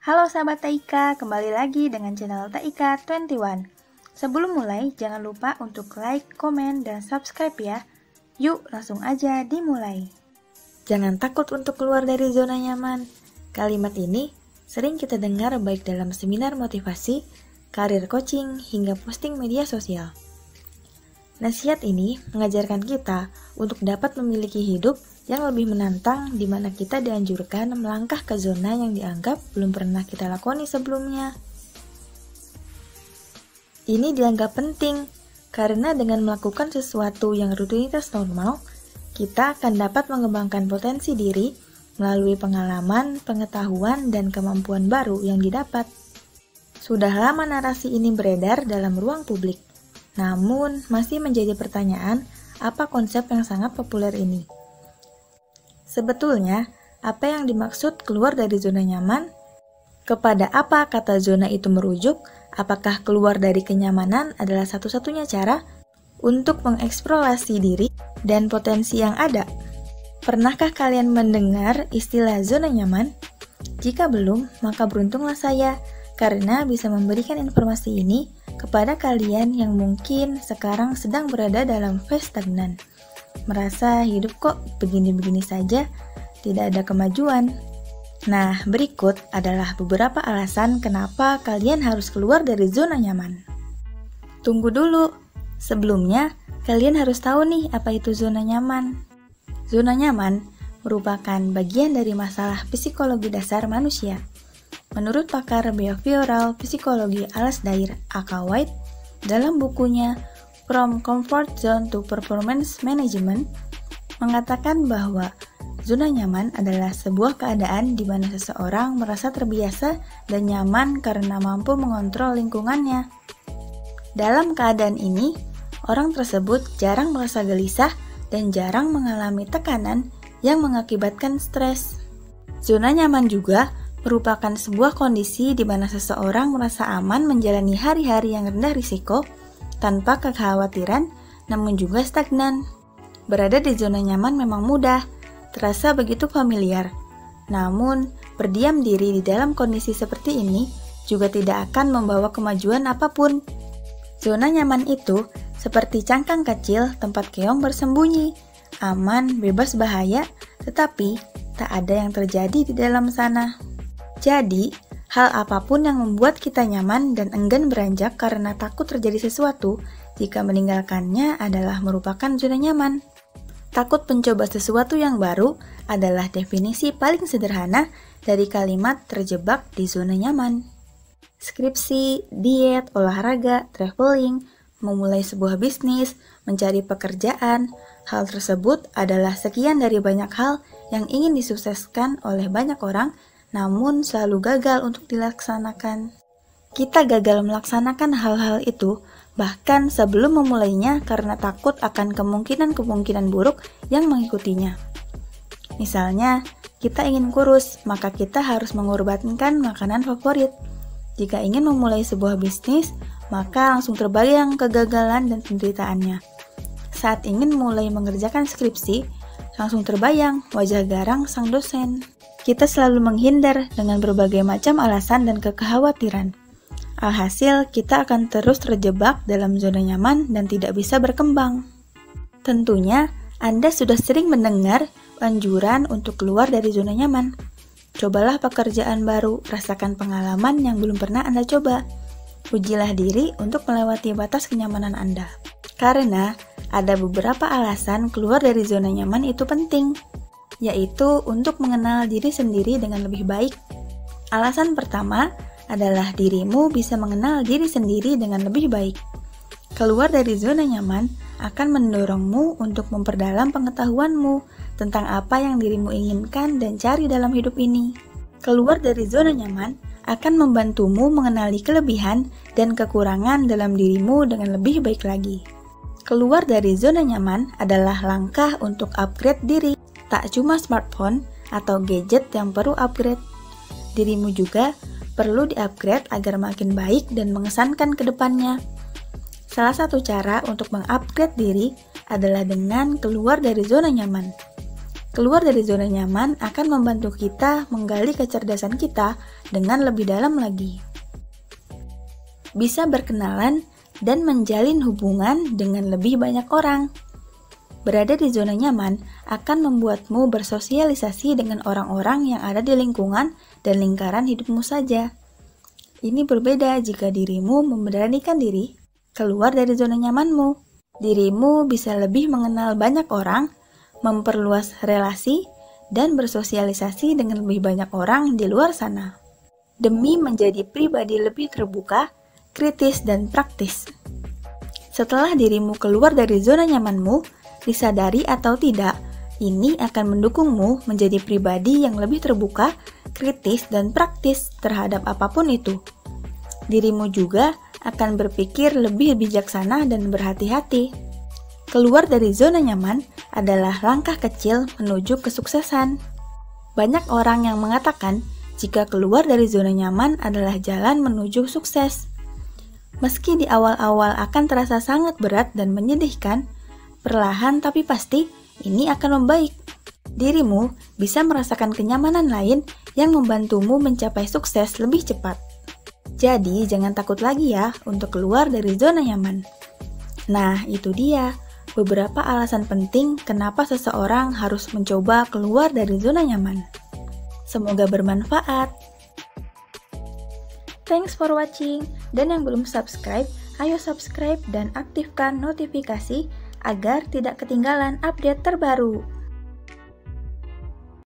Halo sahabat Taika, kembali lagi dengan channel Taika 21. Sebelum mulai, jangan lupa untuk like, komen, dan subscribe ya. Yuk, langsung aja dimulai. Jangan takut untuk keluar dari zona nyaman. Kalimat ini sering kita dengar baik dalam seminar motivasi, karir coaching, hingga posting media sosial. Nasihat ini mengajarkan kita untuk dapat memiliki hidup yang lebih menantang, di mana kita dianjurkan melangkah ke zona yang dianggap belum pernah kita lakoni sebelumnya. Ini dianggap penting karena dengan melakukan sesuatu yang rutinitas normal, kita akan dapat mengembangkan potensi diri melalui pengalaman, pengetahuan, dan kemampuan baru yang didapat. Sudah lama narasi ini beredar dalam ruang publik, namun masih menjadi pertanyaan apa konsep yang sangat populer ini. Sebetulnya, apa yang dimaksud keluar dari zona nyaman? Kepada apa kata zona itu merujuk? Apakah keluar dari kenyamanan adalah satu-satunya cara untuk mengeksplorasi diri dan potensi yang ada? Pernahkah kalian mendengar istilah zona nyaman? Jika belum, maka beruntunglah saya karena bisa memberikan informasi ini kepada kalian yang mungkin sekarang sedang berada dalam fase stagnan. Merasa hidup kok begini-begini saja, tidak ada kemajuan. Nah, berikut adalah beberapa alasan kenapa kalian harus keluar dari zona nyaman. Tunggu dulu, sebelumnya kalian harus tahu nih apa itu zona nyaman. Zona nyaman merupakan bagian dari masalah psikologi dasar manusia. Menurut pakar behavioral psikologi Alasdair A.K. White, dalam bukunya From Comfort Zone to Performance Management, mengatakan bahwa zona nyaman adalah sebuah keadaan di mana seseorang merasa terbiasa dan nyaman karena mampu mengontrol lingkungannya. Dalam keadaan ini, orang tersebut jarang merasa gelisah dan jarang mengalami tekanan yang mengakibatkan stres. Zona nyaman juga merupakan sebuah kondisi di mana seseorang merasa aman menjalani hari-hari yang rendah risiko tanpa kekhawatiran, namun juga stagnan. Berada di zona nyaman memang mudah, terasa begitu familiar. Namun, berdiam diri di dalam kondisi seperti ini juga tidak akan membawa kemajuan apapun. Zona nyaman itu seperti cangkang kecil tempat keong bersembunyi, aman, bebas bahaya, tetapi tak ada yang terjadi di dalam sana. Jadi, hal apapun yang membuat kita nyaman dan enggan beranjak karena takut terjadi sesuatu jika meninggalkannya adalah merupakan zona nyaman. Takut mencoba sesuatu yang baru adalah definisi paling sederhana dari kalimat terjebak di zona nyaman. Skripsi, diet, olahraga, traveling, memulai sebuah bisnis, mencari pekerjaan, hal tersebut adalah sekian dari banyak hal yang ingin disukseskan oleh banyak orang, namun selalu gagal untuk dilaksanakan. Kita gagal melaksanakan hal-hal itu bahkan sebelum memulainya karena takut akan kemungkinan-kemungkinan buruk yang mengikutinya. Misalnya, kita ingin kurus, maka kita harus mengorbankan makanan favorit. Jika ingin memulai sebuah bisnis, maka langsung terbayang kegagalan dan penderitaannya. Saat ingin mulai mengerjakan skripsi, langsung terbayang wajah garang sang dosen. Kita selalu menghindar dengan berbagai macam alasan dan kekhawatiran. Alhasil, kita akan terus terjebak dalam zona nyaman dan tidak bisa berkembang. Tentunya, Anda sudah sering mendengar anjuran untuk keluar dari zona nyaman. Cobalah pekerjaan baru, rasakan pengalaman yang belum pernah Anda coba. Ujilah diri untuk melewati batas kenyamanan Anda. Karena ada beberapa alasan keluar dari zona nyaman itu penting, yaitu untuk mengenal diri sendiri dengan lebih baik. Alasan pertama adalah dirimu bisa mengenal diri sendiri dengan lebih baik. Keluar dari zona nyaman akan mendorongmu untuk memperdalam pengetahuanmu tentang apa yang dirimu inginkan dan cari dalam hidup ini. Keluar dari zona nyaman akan membantumu mengenali kelebihan dan kekurangan dalam dirimu dengan lebih baik lagi. Keluar dari zona nyaman adalah langkah untuk upgrade diri. Tak cuma smartphone atau gadget yang perlu upgrade, dirimu juga perlu di-upgrade agar makin baik dan mengesankan ke depannya. Salah satu cara untuk mengupgrade diri adalah dengan keluar dari zona nyaman. Keluar dari zona nyaman akan membantu kita menggali kecerdasan kita dengan lebih dalam lagi. Bisa berkenalan dan menjalin hubungan dengan lebih banyak orang. Berada di zona nyaman akan membuatmu bersosialisasi dengan orang-orang yang ada di lingkungan dan lingkaran hidupmu saja. Ini berbeda jika dirimu memberanikan diri keluar dari zona nyamanmu. Dirimu bisa lebih mengenal banyak orang, memperluas relasi, dan bersosialisasi dengan lebih banyak orang di luar sana. Demi menjadi pribadi lebih terbuka, kritis, dan praktis. Setelah dirimu keluar dari zona nyamanmu, disadari atau tidak, ini akan mendukungmu menjadi pribadi yang lebih terbuka, kritis, dan praktis terhadap apapun itu. Dirimu juga akan berpikir lebih bijaksana dan berhati-hati. Keluar dari zona nyaman adalah langkah kecil menuju kesuksesan. Banyak orang yang mengatakan jika keluar dari zona nyaman adalah jalan menuju sukses. Meski di awal-awal akan terasa sangat berat dan menyedihkan, perlahan tapi pasti ini akan membaik. Dirimu bisa merasakan kenyamanan lain yang membantumu mencapai sukses lebih cepat. Jadi jangan takut lagi ya untuk keluar dari zona nyaman. Nah, itu dia beberapa alasan penting kenapa seseorang harus mencoba keluar dari zona nyaman. Semoga bermanfaat. Thanks for watching, dan yang belum subscribe, ayo subscribe dan aktifkan notifikasi agar tidak ketinggalan update terbaru.